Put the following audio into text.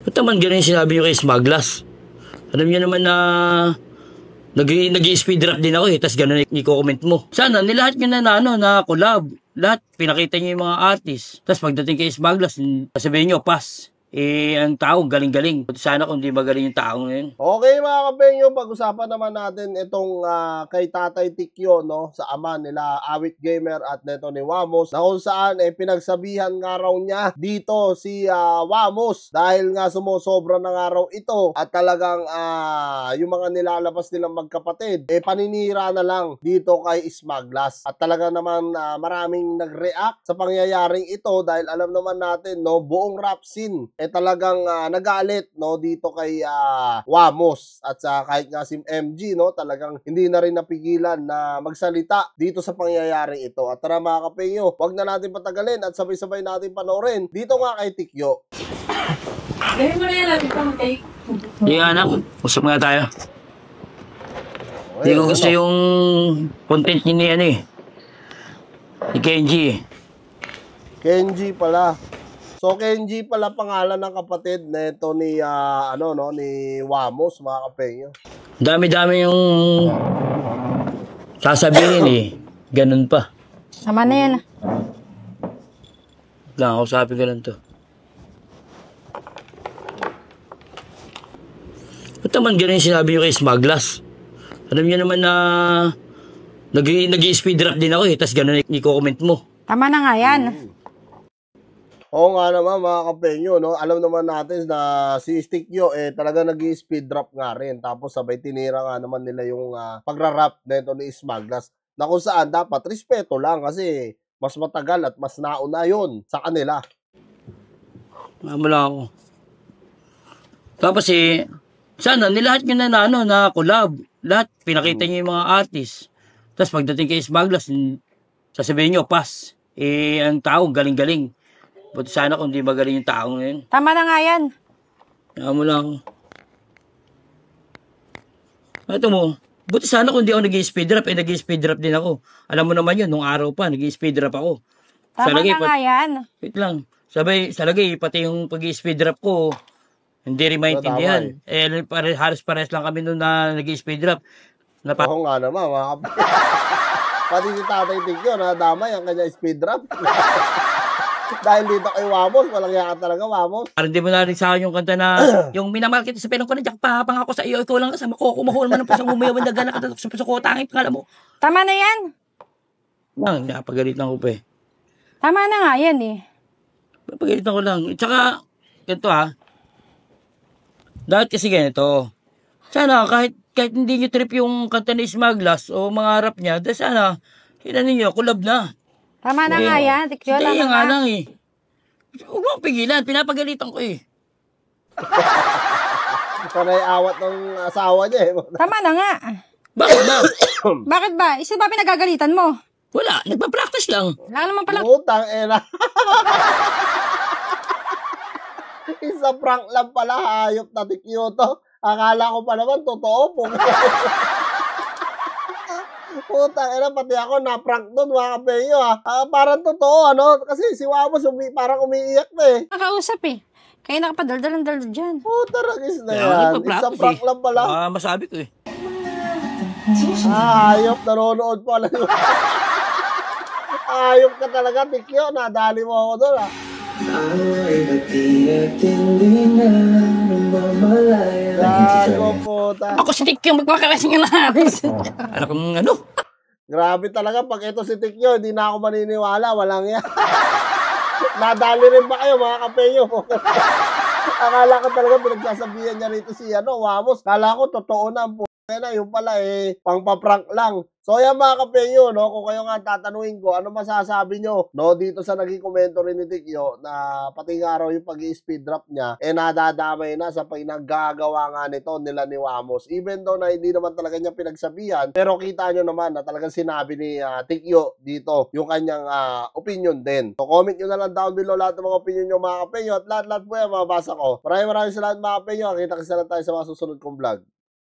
Ba't naman ganun yung sinabi nyo kay Smaglas? Alam niyo naman na nag-i-speed rap din ako eh, tas ganun i-comment mo. Sana nilahat nyo na collab. Lahat, pinakita nyo yung mga artist. Tas pagdating kay Smaglas, sabihin nyo, pass. Ang tao, galing-galing. Sana kung di magaling yung tao ngayon. Okay mga kapenyo, pag-usapan naman natin itong kay Tatay Tikyo, no? Sa ama nila, Awit Gamer at neto ni Wamos, na kung saan pinagsabihan nga raw niya dito si Wamos dahil nga sumusobra na nga raw ito at talagang yung mga nilalabas nilang magkapatid, paninira na lang dito kay Smaglas. At talaga naman maraming nag-react sa pangyayaring ito dahil alam naman natin, no, buong rap scene talagang nagalit, no, dito kay Wamos at kahit nga si MG, no, talagang hindi na rin napigilan na magsalita dito sa pangyayaring ito. At tara mga kapenyo, wag na natin patagalin at sabay-sabay natin panoorin dito nga kay Tikyo. Dahil mo na yan, lapit pang take. Hindi nga anak, usap nga tayo. Hindi ko gusto yung content niya ni ano eh. Ni Kenji eh. Kenji pala. So Kenji pala pangalan ng kapatid neto ni ni Wamos mga kapenyo. Dami-dami yung sasabihin eh. Ganun pa. Sama na yan. Lang, kausapin ko lang to. Ba't naman ganun yung sinabi nyo kay Smaglas? Alam niyo naman na nag-i-speed rap din ako eh, tas ganun i-comment mo. Tama na nga yan. Oo nga naman mga kapenyo, no? Alam naman natin na si Tikyo talaga nag-i-speed rap nga rin. Tapos sabay tinira nga naman nila yung pagra-rap nito ni Smaglas. Na kung saan dapat respeto lang kasi mas matagal at mas nauna yun sa kanila. Wala ako. Tapos sana nilahat nyo na collab. Lahat, pinakita nyo yung mga artist. Tapos pagdating kay Smaglas, sasabihin nyo, pass. Ang tao, galing-galing. Buti sana kung di magaling yung tao ngayon. Tama na nga yan. Kaya mo lang. Ito mo, buti sana kung di ako nag-i-speed rap, nag-i-speed rap din ako. Alam mo naman yun, nung araw pa, nag-i-speed rap ako. Tama na nga yan. Wait lang. Salagay, pati yung pag-i-speed rap ko, hindi rin maintindihan. Halos pares lang kami nung na nag-i-speed rap. Oo nga naman, mga pati si Tatay Tikyo, nadamay ang kanya speed rap. Dahil dito kay Wamos, walang yaka talaga, Wamos. Parang di mo narinig sa akin yung kanta na, yung minamahal kita sa pelong ko na Jack, pahapang ako sa iyo, ikaw lang kasama ko, kumahol man ng pasang umayawan na gana ka sa puso ko, tanging pangalan mo. Tama na yan. Napagalitan ko pa eh. Tama na nga yan eh. Napagalitan ko lang. Tsaka, ganito dapat kasi ganito. Sana, kahit hindi nyo trip yung kanta ni Smaglas o mga rap niya, dahil sana, ninyo, collab na. Tama na nga yan, Tikyo. Hindi, yan nga lang eh. Huwag mong pigilan, pinapagalitan ko eh. Panay awat ng asawa niya eh. Tama na nga. Bakit ba? Bakit ba? Isa ba pinagagalitan mo? Wala, nagpa-practice lang. Wala naman pala. Utang, Isa prank lang pala, hayop na Tikyo to. Akala ko pa naman, totoo po. Putang pati ako na-prank doon mga kapenyo parang totoo kasi si Wamos parang umiiyak na eh. Nakausap eh. Kaya nakapadaldal-daldal dyan. Ragis na yan. Isa prank lang pala. Masabi ko eh. Hayop, nanonood pala. Hayop ka talaga, Tikyo. Nadali mo ako doon Gago puta. Ako si Tikyo, magpapakalasing na alam kong ano? Grabe talaga, pag ito si Tikyo, hindi na ako maniniwala, walang yan. Nadali rin ba kayo mga kapenyo? Akala ko talaga pinagsasabihan niya rito si Wamos. Akala ko totoo na ang yung pala pangpaprank lang. So yan mga kapenyo, kung kayo nga tatanungin ko, ano masasabi nyo, dito sa naging komento rin ni Tikyo na pati nga raw yung pag-i-speed rap niya, nadadamay na sa pinaggagawa nga nito nila ni Wamos. Even though na hindi naman talaga niya pinagsabihan, pero kita nyo naman na talagang sinabi ni Tikyo dito yung kanyang opinion din. So comment nyo na lang down below lahat ng mga opinion nyo mga kapenyo at lahat po yan mababasa ko. Maraming salamat mga kapenyo. Kita kasi lang tayo sa mga susunod kong vlog.